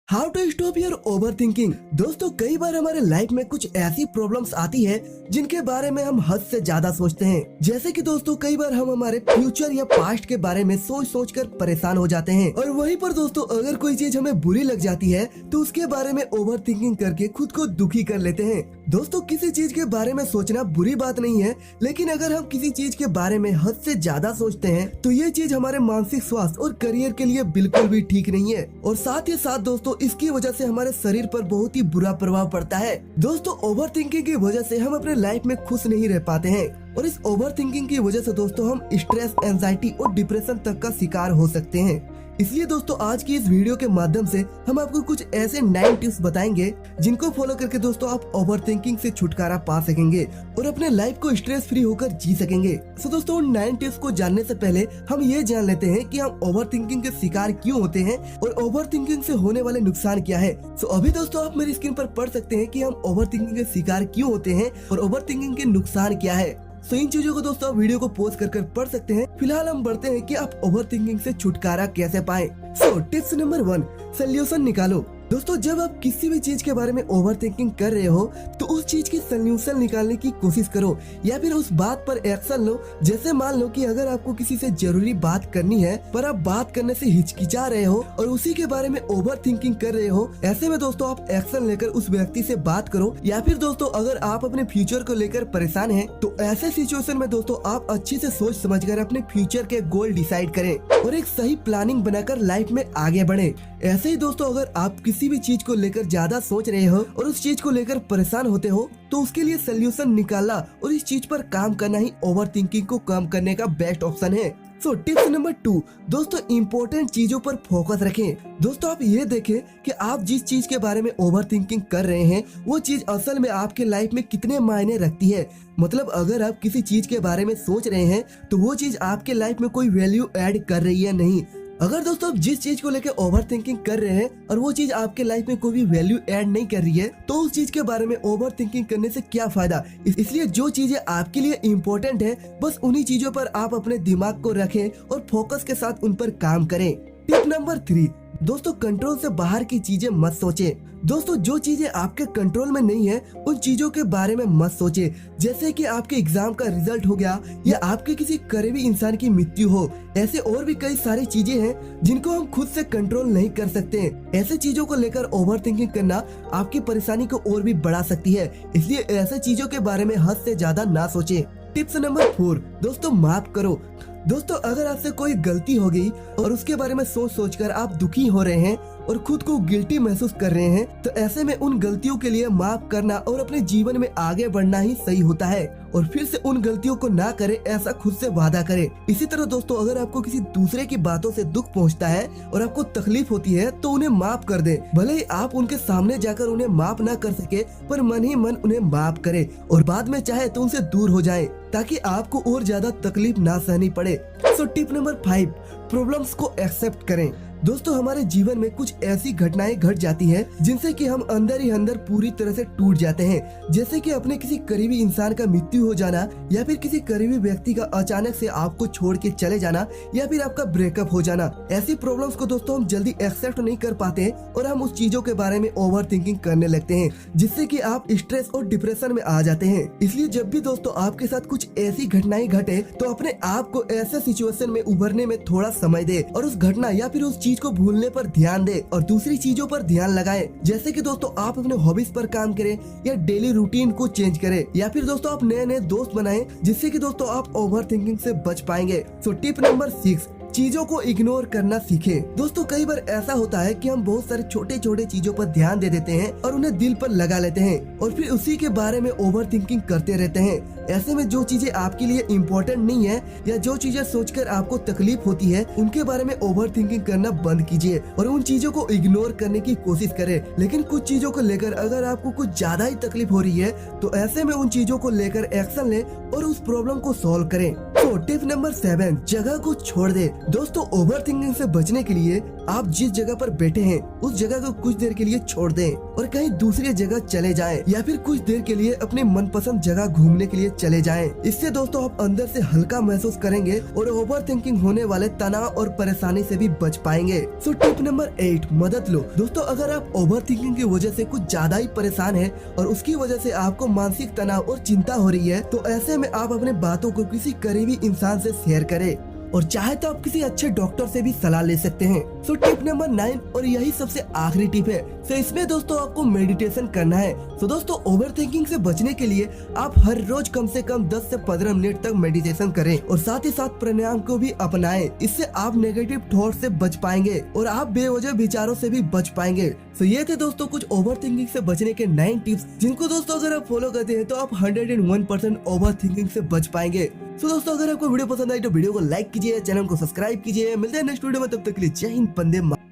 How to stop your overthinking. दोस्तों कई बार हमारे लाइफ में कुछ ऐसी प्रॉब्लम्स आती है जिनके बारे में हम हद से ज्यादा सोचते हैं। जैसे कि दोस्तों कई बार हम हमारे फ्यूचर या पास्ट के बारे में सोच सोच कर परेशान हो जाते हैं, और वहीं पर दोस्तों अगर कोई चीज हमें बुरी लग जाती है तो उसके बारे में ओवर थिंकिंग करके खुद को दुखी कर लेते हैं। दोस्तों किसी चीज के बारे में सोचना बुरी बात नहीं है, लेकिन अगर हम किसी चीज के बारे में हद से ज्यादा सोचते हैं तो ये चीज हमारे मानसिक स्वास्थ्य और करियर के लिए बिल्कुल भी ठीक नहीं है। और साथ ही साथ दोस्तों इसकी वजह से हमारे शरीर पर बहुत ही बुरा प्रभाव पड़ता है। दोस्तों ओवर थिंकिंग की वजह से हम अपने लाइफ में खुश नहीं रह पाते हैं, और इस ओवर थिंकिंग की वजह से दोस्तों हम स्ट्रेस, एंजाइटी और डिप्रेशन तक का शिकार हो सकते हैं। इसलिए दोस्तों आज की इस वीडियो के माध्यम से हम आपको कुछ ऐसे 9 टिप्स बताएंगे जिनको फॉलो करके दोस्तों आप ओवर थिंकिंग से छुटकारा पा सकेंगे और अपने लाइफ को स्ट्रेस फ्री होकर जी सकेंगे। सो दोस्तों उन 9 टिप्स को जानने से पहले हम ये जान लेते हैं कि हम ओवर थिंकिंग के शिकार क्यों होते हैं और ओवर थिंकिंग से होने वाले नुकसान क्या है। सो अभी दोस्तों आप मेरी स्क्रीन पर पढ़ सकते हैं कि हम ओवर थिंकिंग के शिकार क्यों होते हैं और ओवर थिंकिंग के नुकसान क्या है। सो इन चीजों को दोस्तों आप वीडियो को पॉज कर पढ़ सकते हैं। फिलहाल हम बढ़ते हैं कि आप ओवर थिंकिंग से छुटकारा कैसे पाएं। सो टिप्स नंबर 1, सोल्यूशन निकालो। दोस्तों जब आप किसी भी चीज के बारे में ओवर थिंकिंग कर रहे हो तो उस चीज की सोल्यूशन निकालने की कोशिश करो या फिर उस बात पर एक्शन लो। जैसे मान लो कि अगर आपको किसी से जरूरी बात करनी है पर आप बात करने से हिचकिचा रहे हो और उसी के बारे में ओवर थिंकिंग कर रहे हो, ऐसे में दोस्तों आप एक्शन लेकर उस व्यक्ति से बात करो। या फिर दोस्तों अगर आप अपने फ्यूचर को लेकर परेशान हैं तो ऐसे सिचुएशन में दोस्तों आप अच्छे से सोच समझकर अपने फ्यूचर के गोल डिसाइड करें और एक सही प्लानिंग बनाकर लाइफ में आगे बढ़े। ऐसे ही दोस्तों अगर आप किसी भी चीज को लेकर ज्यादा सोच रहे हो और उस चीज को लेकर परेशान होते हो तो उसके लिए सोल्यूशन निकालना और इस चीज पर काम करना ही ओवर थिंकिंग को कम करने का बेस्ट ऑप्शन है। सो टिप्स नंबर 2, दोस्तों इम्पोर्टेंट चीजों पर फोकस रखें। दोस्तों आप ये देखें कि आप जिस चीज के बारे में ओवर थिंकिंग कर रहे हैं वो चीज असल में आपके लाइफ में कितने मायने रखती है। मतलब अगर आप किसी चीज के बारे में सोच रहे हैं तो वो चीज आपके लाइफ में कोई वैल्यू ऐड कर रही है नहीं। अगर दोस्तों आप जिस चीज को लेकर ओवर थिंकिंग कर रहे हैं और वो चीज आपके लाइफ में कोई भी वैल्यू ऐड नहीं कर रही है तो उस चीज के बारे में ओवर थिंकिंग करने से क्या फायदा। इसलिए जो चीजें आपके लिए इम्पोर्टेंट है बस उन्हीं चीजों पर आप अपने दिमाग को रखें और फोकस के साथ उन पर काम करें। टिप नंबर 3, दोस्तों कंट्रोल से बाहर की चीजें मत सोचें। दोस्तों जो चीजें आपके कंट्रोल में नहीं है उन चीजों के बारे में मत सोचें। जैसे कि आपके एग्जाम का रिजल्ट हो गया या आपके किसी करीबी इंसान की मृत्यु हो। ऐसे और भी कई सारी चीजें हैं जिनको हम खुद से कंट्रोल नहीं कर सकते हैं। ऐसे चीजों को लेकर ओवर थिंकिंग करना आपकी परेशानी को और भी बढ़ा सकती है, इसलिए ऐसे चीजों के बारे में हद से ज्यादा ना सोचें। टिप्स नंबर 4, दोस्तों माफ करो। दोस्तों अगर आपसे कोई गलती हो गई और उसके बारे में सोच सोचकर आप दुखी हो रहे हैं और खुद को गिल्टी महसूस कर रहे हैं तो ऐसे में उन गलतियों के लिए माफ करना और अपने जीवन में आगे बढ़ना ही सही होता है। और फिर से उन गलतियों को ना करें, ऐसा खुद से वादा करें। इसी तरह दोस्तों अगर आपको किसी दूसरे की बातों से दुख पहुंचता है और आपको तकलीफ होती है तो उन्हें माफ कर दें। भले ही आप उनके सामने जाकर उन्हें माफ ना कर सके पर मन ही मन उन्हें माफ करें और बाद में चाहे तो उनसे दूर हो जाए ताकि आपको और ज्यादा तकलीफ ना सहनी पड़े। सो टिप नंबर 5, प्रॉब्लम्स को एक्सेप्ट करें। दोस्तों हमारे जीवन में कुछ ऐसी घटनाएं घट जाती हैं जिनसे कि हम अंदर ही अंदर पूरी तरह से टूट जाते हैं। जैसे कि अपने किसी करीबी इंसान का मृत्यु हो जाना या फिर किसी करीबी व्यक्ति का अचानक से आपको छोड़ के चले जाना या फिर आपका ब्रेकअप हो जाना। ऐसी प्रॉब्लम्स को दोस्तों हम जल्दी एक्सेप्ट नहीं कर पाते और हम उस चीजों के बारे में ओवर थिंकिंग करने लगते हैं जिससे कि आप स्ट्रेस और डिप्रेशन में आ जाते हैं। इसलिए जब भी दोस्तों आपके साथ कुछ ऐसी घटनाएं घटे तो अपने आप को ऐसे सिचुएशन में उभरने में थोड़ा समय दे और उस घटना या फिर उस चीज को भूलने पर ध्यान दे और दूसरी चीजों पर ध्यान लगाएं। जैसे कि दोस्तों आप अपने हॉबीज पर काम करें या डेली रूटीन को चेंज करें या फिर दोस्तों आप नए नए दोस्त बनाएं जिससे कि दोस्तों आप ओवर थिंकिंग से बच पाएंगे। सो टिप नंबर 6, चीजों को इग्नोर करना सीखें। दोस्तों कई बार ऐसा होता है कि हम बहुत सारे छोटे छोटे चीजों पर ध्यान दे देते हैं और उन्हें दिल पर लगा लेते हैं और फिर उसी के बारे में ओवर थिंकिंग करते रहते हैं। ऐसे में जो चीजें आपके लिए इम्पोर्टेंट नहीं है या जो चीजें सोचकर आपको तकलीफ होती है उनके बारे में ओवर थिंकिंग करना बंद कीजिए और उन चीजों को इग्नोर करने की कोशिश करें। लेकिन कुछ चीजों को लेकर अगर आपको कुछ ज्यादा ही तकलीफ हो रही है तो ऐसे में उन चीजों को लेकर एक्शन लें और उस प्रॉब्लम को सॉल्व करें। तो टिप नंबर 7, जगह को छोड़ दे। दोस्तों ओवर थिंकिंग से बचने के लिए आप जिस जगह पर बैठे हैं उस जगह को कुछ देर के लिए छोड़ दें और कहीं दूसरी जगह चले जाएं या फिर कुछ देर के लिए अपनी मनपसंद जगह घूमने के लिए चले जाएं। इससे दोस्तों आप अंदर से हल्का महसूस करेंगे और ओवर थिंकिंग होने वाले तनाव और परेशानी से भी बच पाएंगे। सो टिप नंबर 8, मदद लो। दोस्तों अगर आप ओवर थिंकिंग की वजह से कुछ ज्यादा ही परेशान है और उसकी वजह से आपको मानसिक तनाव और चिंता हो रही है, तो ऐसे में आप अपने बातों को किसी करीबी इंसान से शेयर करें और चाहे तो आप किसी अच्छे डॉक्टर से भी सलाह ले सकते हैं। सो टिप नंबर 9 और यही सबसे आखिरी टिप है। तो इसमें दोस्तों आपको मेडिटेशन करना है। तो दोस्तों ओवर थिंकिंग से बचने के लिए आप हर रोज कम से कम 10 से 15 मिनट तक मेडिटेशन करें और साथ ही साथ प्राणायाम को भी अपनाएं। इससे आप नेगेटिव थॉट से बच पाएंगे और आप बेवजह विचारों से भी बच पाएंगे। तो ये थे दोस्तों कुछ ओवर थिंकिंग से बचने के 9 टिप्स, जिनको दोस्तों अगर आप फॉलो करते हैं तो आप 101% ओवर थिंकिंग से बच पाएंगे। तो दोस्तों अगर आपको वीडियो पसंद आई तो वीडियो को लाइक कीजिए, चैनल को सब्सक्राइब कीजिए। मिलते हैं नेक्स्ट वीडियो में, तब तक के लिए जय हिंद, वंदे मातरम।